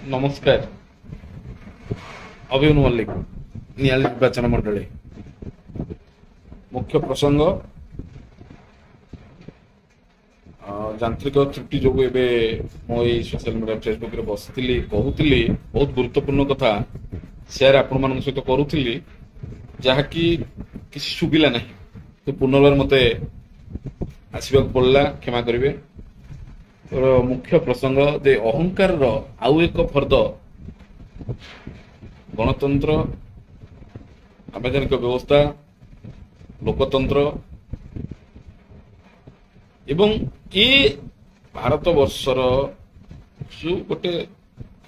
नमस्कार। अभिमन्यु मल्लिक नियाली निर्वाचन मंडली मुख्य प्रसंग यांत्रिक त्रुटि जो मो सोशल मीडिया फेसबुक रे बसती कहूली बहुत गुरुत्वपूर्ण कथा शेयर आपण मान सहित करूली जहाँकि किसी शुभिला ना तो पुनर्बार मते आसवा पड़ा क्षमा करेंगे। मुख्य प्रसंग जे अहंकार आउ एक फर्द गणतंत्र आंबेडकर व्यवस्था लोकतंत्र एवं ये भारत वर्षर जो गोटे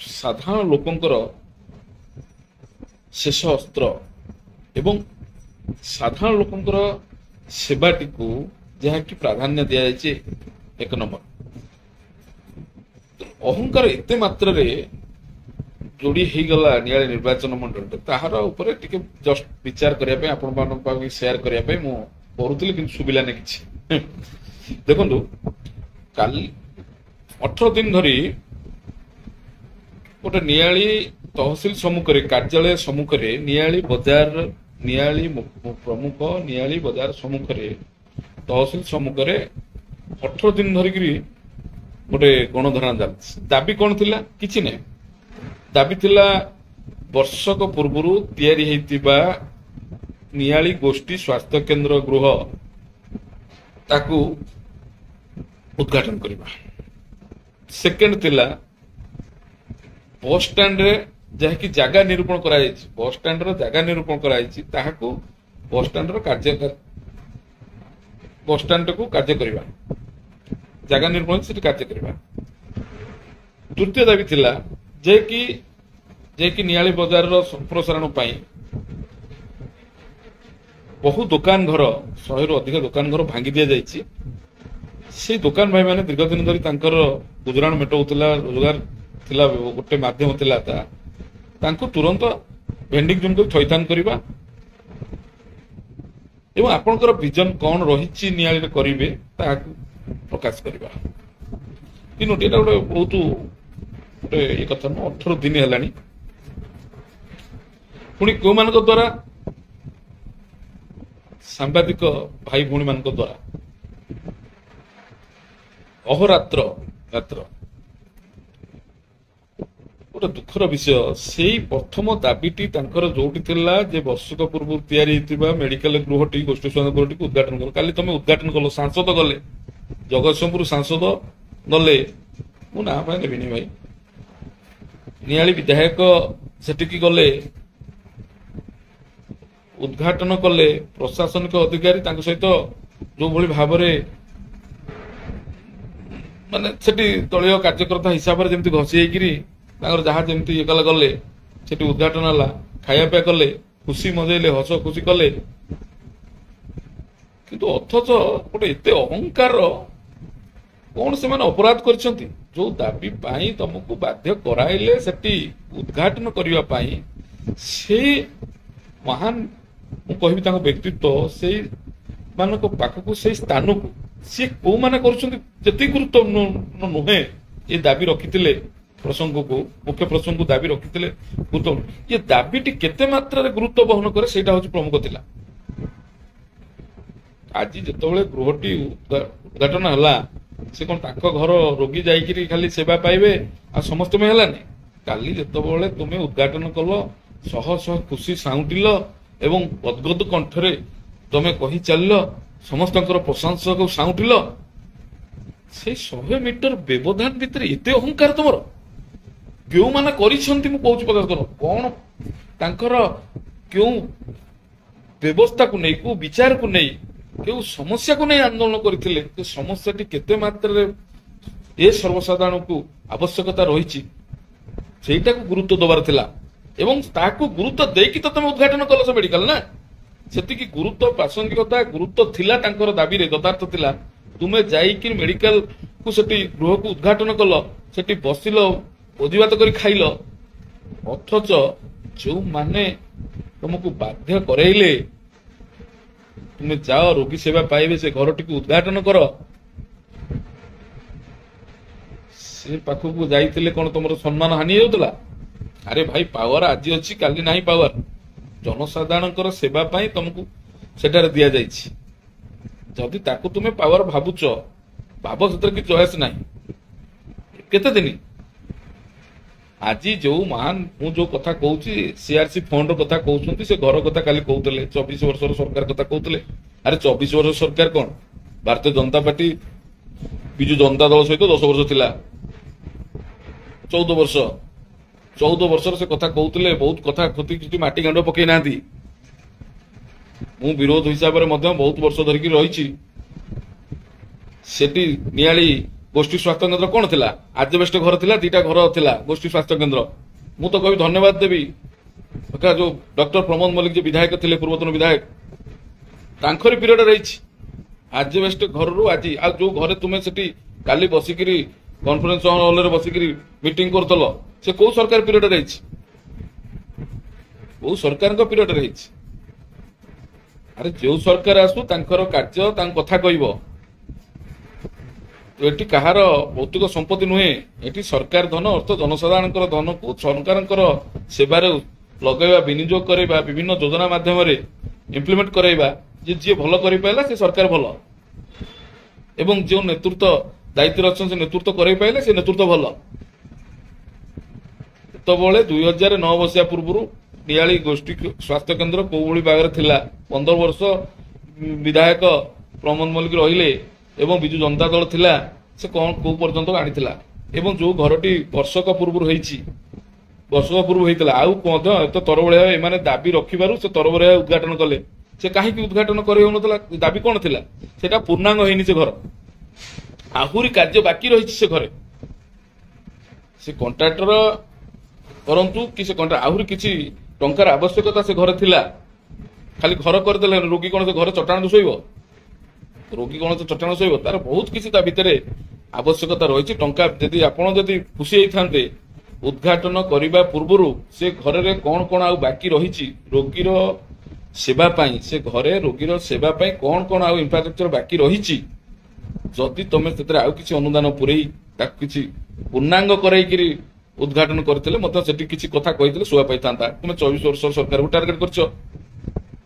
साधारण लोकंकर शेष अस्त्र एवं साधारण लोकंकर सेवाटी को जहाँ कि प्राधान्य दि जाए एक नंबर अहंकार एते मात्रा रे जोड़ी हो गला नियाली निर्वाचन मंडल ताहार ऊपर टिके जस्ट विचार करने आपण मान शेयर करने मु करूली कि सुविला नहीं किसी देखु काल 18 दिन धरी गोटे नियाली तहसिल सम्मुख कार्यालय सम्मुख नियाली बजार नियाली प्रमुख नियाली बजार सम्मुख तहसिल सम्मुख 18 दिन धरिकी गोटे गणधारणा चलती दाबी कौन थिला किछि नै दाबी थिला वर्षक पूर्व तैयारी हेतिबा नियाली गोष्ठी स्वास्थ्य केंद्र गृह ताकू उद्घाटन करबा। सेकेंड थिला बस स्टैंड रे जहा कि जगह निरूपण कराई बस स्टैंड रो जगह निरूपण कराई ताहाकू बस स्टैंड रो कार्य बस स्टैंड को कार्य करबा जगह निर्माण से कार्य करबा। तृतीय दाबी थिला जे कि नियाली बजार रो संप्रसारण पाई बहु दुकान घर 100 रु अधिक दुकान घर भांगी दिया जायछि से दुकान भाई माने दीर्घ दिन धरी तांकर गुजराण मेटौतला रोजगार थिला गोटे माध्यम थिला तांको तुरंत भेंडिंग जोन को थैथान करबा एवं आपनकर विजन कौन रहिछि नियाली रे करिवे ताकू प्रकाश करबा। तीनोटी गोटे बहुत गोटे ये कथा 18 दिन है पुणी क्यों मान द्वारा सांबादिक भाई भूणी मान द्वारा अहोरात्र रात्र गोटे दुखर विषय से प्रथम दाबीटी जोटी थिला जे वर्षक पूर्व तैयारी मेडिकल गृहटी गोष्ठी स्वास्थ्य गृहटी उद्घाटन कल काली तुम उद्घाटन कल सांसद गले जगतसिंहपुर सांसद गले मु ना नेबिनी भाई नियाली विधायक सेटिकी गले उद्घाटन कले प्रशासनिक अधिकारी सहित जो भली भाव माने सेठी दलीय कार्यकर्ता हिसाब से जमी घसी जहाँ जमी ये कले गले सेठी उद्घाटन है खाया पिया कले खुशी मजेले हस खुशी कले किंतु अथच गोटे एते अहंकार कौन से माने अपराध करछंती जो दाबी पाई तुमको बाध्य कराइले सेठी उद्घाटन करिवा पाई से महान मु कहबी ताको व्यक्तित्व से मानको पाखको से स्थान को से को माने करछंती जति गुरुत्व नुहे ये दाबी रखितिले प्रसंग को मुख्य प्रसंग को दाबी रखितिले गुरुत्व ये दाबीटी केते मात्रा रे गुरुत्व बहन करे सेटा होची प्रमुख थिला। आज जितेबाला गृहटी उद्घाटन है से कौन ताक घर रोगी जाइए खाली सेवा पाइबे आ समस्त में है काली जितेबाला तुम्हें उद्घाटन कल शह शह खुशी साउंटिल एवं गदगद कंठरे तुम्हें कही चल समस्त प्रशंसा को साउंटिल से 100 मीटर व्यवधान भितर एते अहंकार तुम क्यों माने करिसंती मु कहूच प्रकाश कर कौन तांकर क्यों व्यवस्था को नहीं को विचार को नहीं क्यों समस्या को नहीं आंदोलन करते समस्या टी केते मात्रा ए सर्वसाधारण को आवश्यकता रही सेटा को गुरुत्व दबार थिला एवं ताकू गुरुत्व देकी तो तुम उद्घाटन कल से मेडिकल ना सेति गुरुत्व प्रासंगिकता गुरुत्व थिला तांकर दाबी रे यथार्थ थिला तुमे जाइकी मेडिकल को सेठी गृह को उद्घाटन कल सेठी बसिल भोजीभात कर खाइल अथच जो माने तुमको बाध्य करैले तुम्हें जाओ रोगी सेवा पाइबे से घर टी उद्घाटन कर से पाखक जाइए कौन तुम सम्मान हानि होता? अरे भाई पावर आज अच्छी काली नहीं पावर जनसाधारण सेवा पाई तुमको सेटार दिया जाइछि जदि ताकू तुमे पावर भावुच भाव से कि चॉइस नहीं केते दिन आज जो महान मु जो कथा कहूँ सीआरसी फंड कथा कहते से घर कथा काली कहते 24 वर्ष सरकार कथा कहते अरे 24 वर्ष सरकार कौन भारतीय जनता पार्टी विजु जनता दल सहित 10 वर्ष थिला 14 वर्ष से कथा कहते बहुत कथा खोती माटी गांड पकई ना मु विरोध हिसाब से बहुत वर्ष धरिकी रही सेठी नियाली गोष्ठी स्वास्थ्य केन्द्र कौन थिला आजबेस्ट घर थिला 2टा घर थिला गोष्ठी स्वास्थ्य केन्द्र मु तो कभी धन्यवाद देवी जो डॉक्टर प्रमोद मल्लिक जो विधायक थे पूर्वतन विधायक तांखरी पीरियड रही आजबेस्ट घर रू आज आ जो घरे तुम्हें सेठी काली बसिकी कॉन्फ्रेंस हॉल रे बसिकी मीटिंग करतल से कौ सरकार पीरियड रही कौ सरकार पीरियड रही अरे जो सरकार आसू तांकर कार्य तांक कथा कहब तो ये कहार भौतिक संपत्ति नुहे ये सरकार धन अर्थ जनसाधारण धन को सरकार सेवार लगेवा विनियोग करवा विभिन्न योजना माध्यम इम्प्लीमेंट करवा जी भल कर पाइला से सरकार भल एवं जो नेतृत्व दायित्व अच्छा से नेतृत्व कर पाइले से नेतृत्व भल तो 2009 मसीहा पूर्व नियाली गोष्ठी स्वास्थ्य केन्द्र कौ भाई भाग 15 वर्ष विधायक प्रमोद मल्लिक रहिले एवं विजु जनता दल थिला से कौन कौ पर्यंत आनी एवं जो घरटी वर्षक पूर्व होता आउ तो तरबड़िया एमाने दाबी रखिबारु से तरबड़िया उद्घाटन कले से कहीं उद्घाटन कर दाबी कौन थिला सेटा पूर्णांग होइनी से घर आहुरी कार्य बाकी रही से घरे से कॉन्ट्राक्टर परंतु कि से आहुरी किसी टंकार आवश्यकता से घर थिला खाली घर करदे रोगी कौन से घर चटाण शोब रोगी कौन से चटाण शोब तार बहुत किसी भितर आवश्यकता रही टंका जदि आपड़ जदि खुशी होते उद्घाटन करने पूर्व से घर में कौन कौन आउ बाकी रही रोगीर सेवा पाई से घरे रोगीर सेवा पाई कौन कौन आउ इंफ्रास्ट्रक्चर बाकी रही जदि तुम से आउ किसी अनुदान पुरई किसी पूर्णांग करैकि उद्घाटन करते किसी कथा कही शुआ पाई था तुम 24 वर्ष सरकार को टार्गेट कर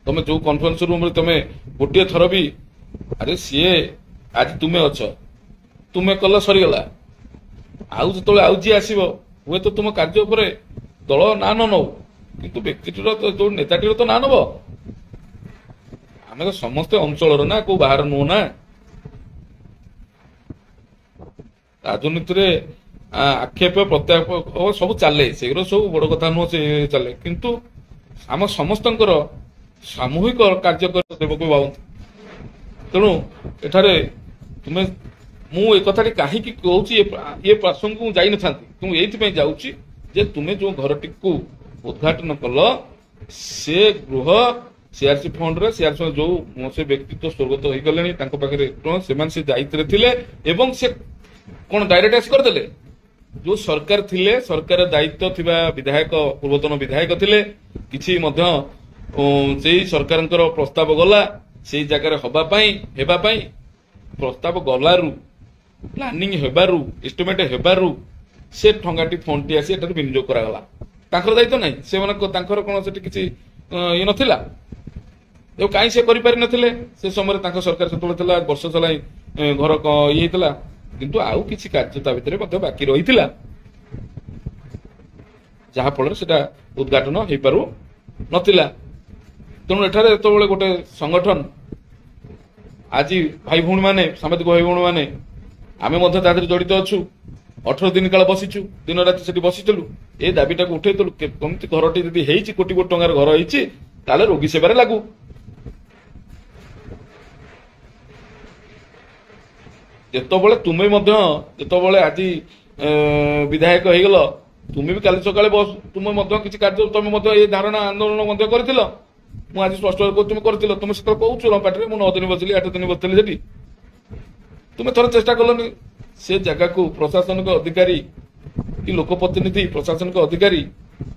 तुम जो कॉन्फ्रेंस रूम तुम गोटे थर भी अरे सी आज तुम्हें अच्छ तुम्हें कल सरीगला आउ जो आउ जी आसब हुए तो तुम कार्य उपर दल ना न नौ किंतु व्यक्तिटर तो जो नेताटीर तो ना नब आम तो समस्ते अंचल ना को बाहर नुह ना राजनीति आक्षेप प्रत्याप सब चले से सब बड़ कथा नुह से चले किंतु आम समस्त सामूहिक कार्य देवक भावती तेणु एठारे तुम्हें मु एक कथाटी कहीं कहूँ ये प्रसंग को जाई नथांती ये जाऊँगी जे तुम्हें जो घरटी को उद्घाटन कल से गृह सीआरसी फंड रे सीआरसी जो से व्यक्ति तो स्वर्गत हो गले से दायित्व थे एवं से कौन डायरेक्ट आस करदे जो सरकार थिले सरकार दायित्व थिबा विधायक पूर्वतन विधायक थिले किछि मध्य सरकार प्रस्ताव गला से जगह हेबा पाई प्रस्ताव गलारू प्लानिंग हेबारू एस्टिमेट हेबारू से ठंगाटी फंडटी आसी एटार विनियोग करागला तांकर दायित्व नहीं से माने तांकर कोन सेठी किछि ये नथिला जो कहीं से करि पारि नथिले से समय तांकर सरकार सेतोले थिला वर्ष चलाई घर ये हितला किंतु आउ किछि कार्यता भितरे मध्ये बाकी रहितिला जहा फल सेटा उद्घाटन हे पारु नथिला तेणु एठारे एतबेले गोटे संगठन आज भाई भौणी माने सामाजिक भाई भौणी माने आमे मध्य तादर जड़ित अच्छु 18 दिन काल बसीचु दिन राति सेठी बसीचलु ए दाबीटा को उठेतलु कमति घरटी यदि हेइछि कोटी कोटी टंगार घर हेइछि ताले रोगी सेवारे लागू जेतबेले तुमे मध्य जेतबेले आज विधायक हेगल तुमे भी काली सकाळे बस तुमे मध्य किछि कार्य तुमे मध्य ए धारणा आंदोलन मध्य करथिलो मु आज स्पष्ट तुम करथिलो तुमे सकाळ कहउछु पाटरे मु 9 दिन बसली 8 दिन बसली सेठी तुमे थोड़ा चेष्टा कलनी से जगह को प्रशासनिक अधिकारी कि लोकप्रतिनिधि प्रशासनिक अधिकारी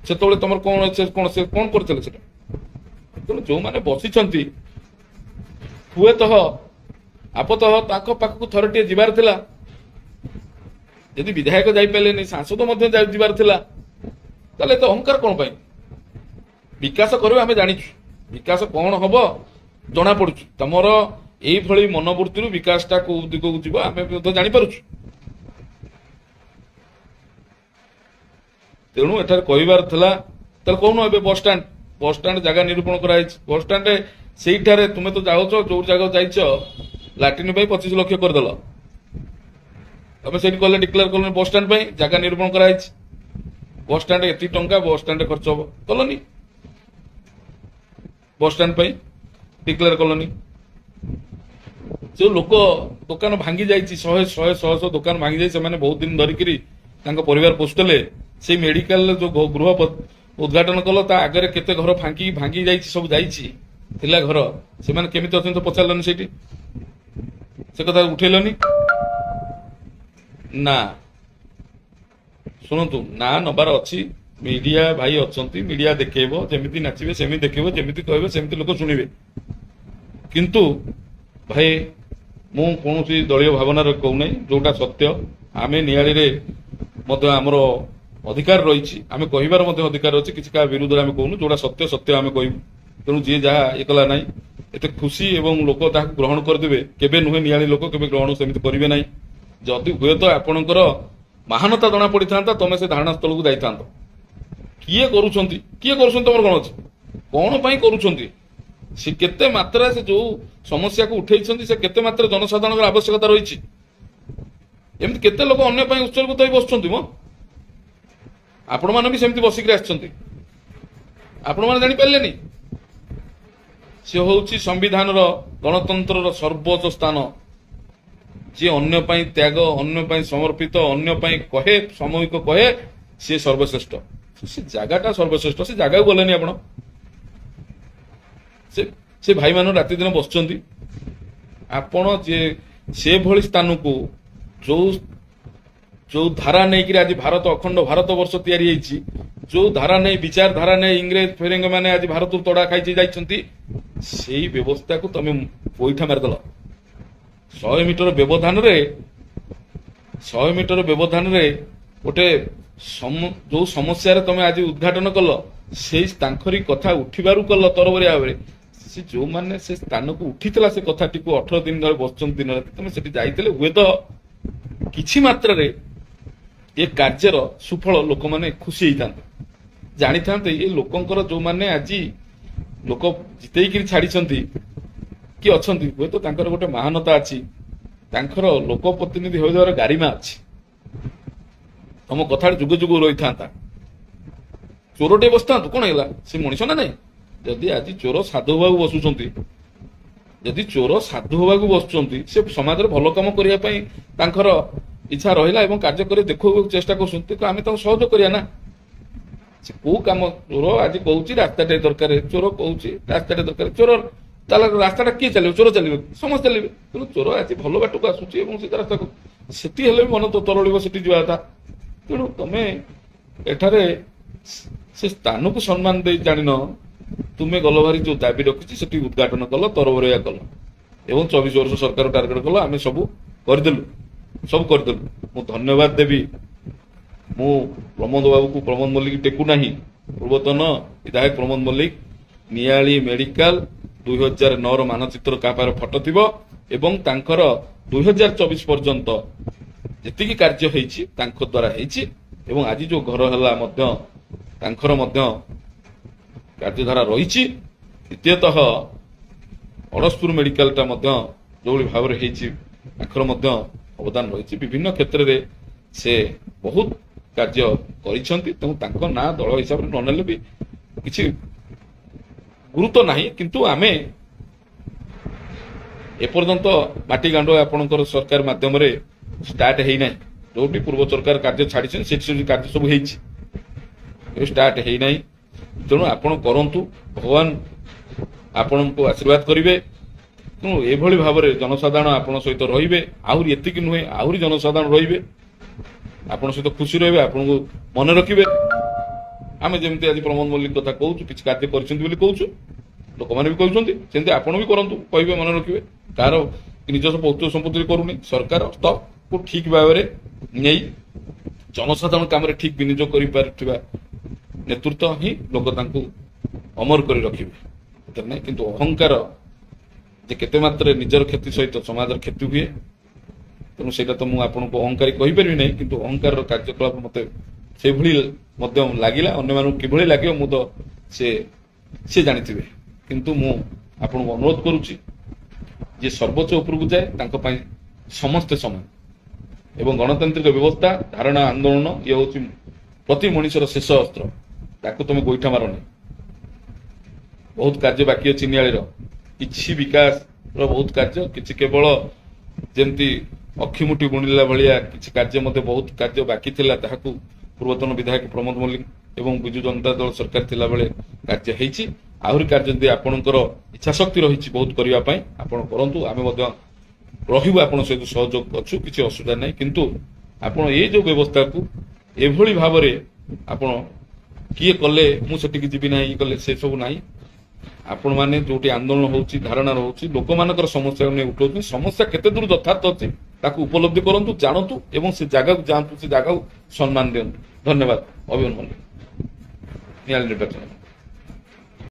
से तुम कौन से कौन करते तेणु जो मैंने बसी हुए तो आपतः पाखक थर टे जीवार थिला ଯଦି ବିଧାୟକ ଯାଇପାରିଲେନି ସାଂସଦ ମଧ୍ୟ ଯିବାର ଥିଲା ତାହେଲେ ଏତେ ଅହଙ୍କାର କଣ ପାଇଁ? ବିକାଶ କରିବ ଆମେ ଜାଣିଛୁ, ବିକାଶ କଣ ହବ ଜଣା ପଡୁଛି। ତମର ଏଇଭଳି ମନୋବୃତ୍ତିରୁ ବିକାଶଟା କୋଉ ଦିଗକୁ ଯିବ ଆମେ ମଧ୍ୟ ଜାଣିପାରୁଛୁ। ତେଣୁ ଏଠାରେ କହିବାର ଥିଲା ତାହେଲେ କହୁନ ଏବେ ବସଷ୍ଟାଣ୍ଡ ଜାଗା ନିରୂପଣ କରାଯାଇଛି। ବସଷ୍ଟାଣ୍ଡରେ ସେଇଠାରେ ତୁମେ ତ ଯାଉଛ, ଯୋଉ ଜାଗାକୁ ଯାଇଛ ଲାଟ୍ରିନ୍ ପାଇଁ 25 ଲକ୍ଷ କରିଦେଲ, ତମେ ସେଇଠି କଲେ ଡିକ୍ଲେୟାର କଲନି ବସଷ୍ଟାଣ୍ଡ ପାଇଁ ଜାଗା ନିରୂପଣ କରାଯାଇଛି। ବସଷ୍ଟାଣ୍ଡ ଏତିକି ଟଙ୍କା ବସଷ୍ଟାଣ୍ଡରେ ଖର୍ଚ୍ଚ ହବ, କଲନି। ବସଷ୍ଟାଣ୍ଡ ପାଇଁ ଡିକ୍ଲେୟାର କଲନି। ଯୋଉ ଲୋକ ଦୋକାନ ଭାଙ୍ଗି ଯାଇଛି, ଶହ ଦୋକାନ ଭାଙ୍ଗି ଯାଇଛି, ସେମାନେ ବହୁତ ଦିନ ଧରିକିରି ତାଙ୍କ ପରିବାର ପୋଷୁଥିଲେ। ସେଇ ମେଡିକାଲରେ ଯୋଉ ଗୃହ ଉଦ୍ଘାଟନ କଲ ତା ଆଗରେ କେତେ ଘର ଭାଙ୍ଗି ଯାଇଛି, ସବୁ ଯାଇଛି ଥିଲା ଘର, ସେମାନେ କେମିତି ଅଛନ୍ତି ତ ପଚାରିଲନି, ସେଇଠି ସେ କଥା ଉଠେଇଲନି। ନା ଶୁଣନ୍ତୁ, ନା ନବାର ଅଛି, ମିଡିଆ ଭାଇ ଅଛନ୍ତି, ମିଡିଆ ଦେଖେଇବ, ଯେମିତି ନାଚିବେ ସେମିତି ଦେଖେଇବ, ଯେମିତି କହିବେ ସେମିତି ଲୋକ ଶୁଣିବେ। କିନ୍ତୁ ଭାଇ ମୁଁ କୌଣସି ଦଳୀୟ ଭାବନାରେ କହୁନାହିଁ, ଯୋଉଟା ସତ୍ୟ ଆମେ ନିଆଳିରେ ମଧ୍ୟ ଆମର ଅଧିକାର ରହିଛି, ଆମେ କହିବାର ମଧ୍ୟ ଅଧିକାର ଅଛି, କିଛି କାହା ବିରୁଦ୍ଧରେ ଆମେ କହୁନୁ, ଯୋଉଟା ସତ୍ୟ ଆମେ କହିବୁ। ତେଣୁ ଯିଏ ଯାହା କଲା ନାହିଁ, ଏତେ ଖୁସି ଏବଂ ଲୋକ ତାହାକୁ ଗ୍ରହଣ କରିଦେବେ କେବେ ନୁହେଁ, ନିଆଳି ଲୋକ କେବେ ଗ୍ରହଣ ସେମିତି କରିବେ ନାହିଁ। ଯଦି ହୁଏତ ଆପଣଙ୍କର ମହାନତା ଜଣା ପଡିଥାନ୍ତା ତମେ ସେ ଧାରଣା ସ୍ଥଳକୁ ଯାଇଥାନ୍ତ। କିଏ କରୁଛନ୍ତି ତମର କଣ ଅଛି, କଣ ପାଇଁ କରୁଛନ୍ତି, ସେ କେତେ ମାତ୍ରାରେ ସେ ଯୋଉ ସମସ୍ୟାକୁ ଉଠେଇଛନ୍ତି, ସେ କେତେ ମାତ୍ରାରେ ଜନସାଧାରଣଙ୍କର ଆବଶ୍ୟକତା ରହିଛି। ଏମିତି କେତେ ଲୋକ ଅନ୍ୟ ପାଇଁ ଉତ୍ସର୍ଗିତ ହୋଇ ବସୁଛନ୍ତି ମ, ଆପଣମାନେ ବି ସେମିତି ବସିକିରି ଆସିଛନ୍ତି, ଆପଣମାନେ ଜାଣିପାରିଲେନି। ସେ ହଉଛି ସମ୍ବିଧାନର ଗଣତନ୍ତ୍ରର ସର୍ବୋଚ୍ଚ ସ୍ଥାନ। ଯିଏ ଅନ୍ୟ ପାଇଁ ତ୍ୟାଗ, ଅନ୍ୟ ପାଇଁ ସମର୍ପିତ, ଅନ୍ୟ ପାଇଁ କହେ, ସାମୂହିକ କହେ, ସିଏ ସର୍ବଶ୍ରେଷ୍ଠ। ସେ ଜାଗାଟା ସର୍ବଶ୍ରେଷ୍ଠ, ସେ ଜାଗାକୁ ଗଲେନି ଆପଣ। ସେ ଭାଇମାନେ ରାତିଦିନ ବସୁଛନ୍ତି, ଆପଣ ଯେ ସେଭଳି ସ୍ଥାନକୁ ଯୋଉ ଧାରା ନେଇକିରି ଆଜି ଭାରତ ଅଖଣ୍ଡ ଭାରତ ବର୍ଷ ତିଆରି ହେଇଛି, ଯୋଉ ଧାରା ନେଇ ବିଚାରଧାରା ନେଇ ଇଂରେଜ ଫେରେଙ୍ଗ ମାନେ ଆଜି ଭାରତରୁ ତଡା ଖାଇଛି ଯାଇଛନ୍ତି, ସେଇ ବ୍ୟବସ୍ଥାକୁ ତମେ ପଇଠା ମାରିଦେଲ। 100 ମିଟର ବ୍ୟବଧାନରେ ଗୋଟେ ଯୋଉ ସମସ୍ୟାରେ ତମେ ଆଜି ଉଦ୍ଘାଟନ କଲ, ସେଇ ତାଙ୍କରି କଥା ଉଠିବାରୁ କଲ ତରବରିଆ ଭାବରେ। ସେ ଯୋଉମାନେ ସେ ସ୍ଥାନକୁ ଉଠିଥିଲା ସେ କଥାଟିକୁ 18 ଦିନ ଧରି ବସୁଛନ୍ତି ଦିନ ରାତି, ତମେ ସେଠି ଯାଇଥିଲେ ହୁଏତ କିଛି ମାତ୍ରାରେ ଏ କାର୍ଯ୍ୟର ସୁଫଳ ଲୋକମାନେ ଖୁସି ହେଇଥାନ୍ତେ, ଜାଣିଥାନ୍ତେ ଏ ଲୋକଙ୍କର ଯୋଉମାନେ ଆଜି ଲୋକ ଜିତେଇକିରି ଛାଡିଛନ୍ତି କି ଅଛନ୍ତି, ହୁଏତ ତାଙ୍କର ଗୋଟେ ମହାନତା ଅଛି, ତାଙ୍କର ଲୋକ ପ୍ରତିନିଧି ହୋଇଯିବାର ଗାରିମା ଅଛି। ତମ କଥାରେ ଯୁଗ ଯୁଗ ରହିଥାନ୍ତା। ଚୋରଟେ ବସିଥାନ୍ତୁ କଣ ହେଲା, ସେ ମଣିଷ ନା ନାଇଁ? ଯଦି ଆଜି ଚୋର ସାଧୁ ହବାକୁ ବସୁଛନ୍ତି, ସେ ସମାଜରେ ଭଲ କାମ କରିବା ପାଇଁ ତାଙ୍କର ଇଚ୍ଛା ରହିଲା ଏବଂ କାର୍ଯ୍ୟ କରି ଦେଖେଇବାକୁ ଚେଷ୍ଟା କରୁଛନ୍ତି, ତ ଆମେ ତାଙ୍କୁ ସହଯୋଗ କରିବା ନା। ସେ କୋଉ କାମ, ଚୋର ଆଜି କହୁଛି ରାସ୍ତାଟେ ଦରକାର, ଚୋର କହୁଛି ରାସ୍ତାଟେ ଦରକାର, ଚୋର ତାହେଲେ ରାସ୍ତାଟା କିଏ ଚାଲିବ? ଚୋର ଚାଲିବ, ସମସ୍ତେ ଚାଲିବେ। ତେଣୁ ଚୋର ଆଜି ଭଲ ବାଟକୁ ଆସୁଛି ଏବଂ ସେ ରାସ୍ତାକୁ ସେଠି ହେଲେ ବି ମନ ତ ତରଳିବ, ସେଠି ଯିବା କଥା। ତେଣୁ ତମେ ଏଠାରେ ସେ ସ୍ଥାନକୁ ସମ୍ମାନ ଦେଇ ଜାଣିନ, ତୁମେ ଗଲ ଭାରି ଯୋଉ ଦାବି ରଖିଛି ସେଠି ଉଦ୍ଘାଟନ କଲ, ତରବରିଆ କଲ ଏବଂ 24 ବର୍ଷ ସରକାର ଟାର୍ଗେଟ କଲ, ଆମେ ସବୁ କରିଦେଲୁ। ମୁଁ ଧନ୍ୟବାଦ ଦେବି, ମୁଁ ପ୍ରମୋଦ ବାବୁକୁ, ପ୍ରମୋଦ ମଲ୍ଲିକ ଟେକୁ ନାହିଁ, ପୂର୍ବତନ ବିଧାୟକ ପ୍ରମୋଦ ମଲ୍ଲିକ। ନିଆଳି ମେଡିକାଲ 2009ର ମାନଚିତ୍ର କାହା ପାଖରେ ଫଟୋ ଥିବ ଏବଂ ତାଙ୍କର 2024 ପର୍ଯ୍ୟନ୍ତ ଯେତିକି କାର୍ଯ୍ୟ ହେଇଛି ତାଙ୍କ ଦ୍ୱାରା ହେଇଛି ଏବଂ ଆଜି ଯୋଉ ଘର ହେଲା ମଧ୍ୟ ତାଙ୍କର ମଧ୍ୟ କାର୍ଯ୍ୟଧାରା ରହିଛି। ଦ୍ୱିତୀୟତଃ ଅଡ଼ଶପୁର ମେଡିକାଲଟା ମଧ୍ୟ ଯୋଉଭଳି ଭାବରେ ହେଇଛି ତାଙ୍କର ମଧ୍ୟ ଅବଦାନ ରହିଛି। ବିଭିନ୍ନ କ୍ଷେତ୍ରରେ ସେ ବହୁତ କାର୍ଯ୍ୟ କରିଛନ୍ତି, ତେଣୁ ତାଙ୍କ ନାଁ ଦଳ ହିସାବରେ ନ ନେଲେ ବି କିଛି ଗୁରୁତ୍ୱ ନାହିଁ। କିନ୍ତୁ ଆମେ ଏପର୍ଯ୍ୟନ୍ତ ମାଟି ଗାଣ୍ଡ ଆପଣଙ୍କର ସରକାର ମାଧ୍ୟମରେ ଷ୍ଟାର୍ଟ ହେଇନାହିଁ। ଯୋଉଠି ପୂର୍ବ ସରକାର କାର୍ଯ୍ୟ ଛାଡ଼ିଛନ୍ତି ସେଠି କାର୍ଯ୍ୟ ସବୁ ହେଇଛି, ଷ୍ଟାର୍ଟ ହେଇନାହିଁ। ତେଣୁ ଆପଣ କରନ୍ତୁ, ଭଗବାନ ଆପଣଙ୍କୁ ଆଶୀର୍ବାଦ କରିବେ। ତେଣୁ ଏଭଳି ଭାବରେ ଜନସାଧାରଣ ଆପଣଙ୍କ ସହିତ ରହିବେ, ଆହୁରି ଏତିକି ନୁହେଁ ଆହୁରି ଜନସାଧାରଣ ରହିବେ, ଆପଣଙ୍କ ସହିତ ଖୁସି ରହିବେ, ଆପଣଙ୍କୁ ମନେ ରଖିବେ। ଆମେ ଯେମିତି ଆଜି ପ୍ରମୋଦ ମଲ୍ଲିକ କଥା କହୁଛୁ, କିଛି କାର୍ଯ୍ୟ କରିଛନ୍ତି ବୋଲି କହୁଛୁ, ଲୋକମାନେ ବି କହୁଛନ୍ତି, ସେମିତି ଆପଣ ବି କରନ୍ତୁ, କହିବେ, ମନେ ରଖିବେ। କାହାର ନିଜସ୍ୱ ପୌତ୍ର ସମ୍ପତ୍ତିରେ କରୁନି, ସରକାର को ठीक भाव में नहीं जनसाधारण काम ठीक विनियोग कर नेतृत्व ही लोक अमर कर रखिए ना किंतु अहंकार जे केते मात्रे निजर क्षति सहित समाज क्षति हुए तेणु से तो मुझे आपको अहंकारी कहीपरि ना कि अहंकार कार्यकलाप मत से लगिला अन्य कि लगे मु तो से जानी किंतु मु आपको अनुरोध करुच्ची जे सर्वोच्च उपरकू जाए समस्ते समान एवं गणतांत्रिक व्यवस्था धारणा आंदोलन ये हूँ प्रति मनुष्यर शेष अस्त्र ताकू तुम गोईठा मारनी बहुत कार्य बाकी अच्छी नियालीर किसी विकास बहुत कार्य किसी केवल जमती अखिमुठी बुणिला भाया किसी कार्य मत बहुत कार्य बाकी थिला ताहाकू पूर्वतन विधायक प्रमोद मल्लिक एवं बिजु जनता दल सरकार थिला बेले कार्य हेछि आहुरी कार्य जदि आपणकर इच्छा शक्ति रही बहुत करने आपण करंतु आमे मध्य रहिबु आपण सहित सहयोग अच्छु किसी असुविधा नहीं किंतु आपण ये जो व्यवस्था को एभली भाव में आपण किए कले मुझे जीवी ना कले से सब ना आपण मैंने जो आंदोलन होची धारणा होची लोक मानकर समस्या ने उठाउछन समस्या केते दूर यथार्थ अछि ताकू उपलब्धि करंतु जानतु एवं से जगह को जानतु से जगह को सम्मान दियंतु धन्यवाद अभिनंदन निर्वाचन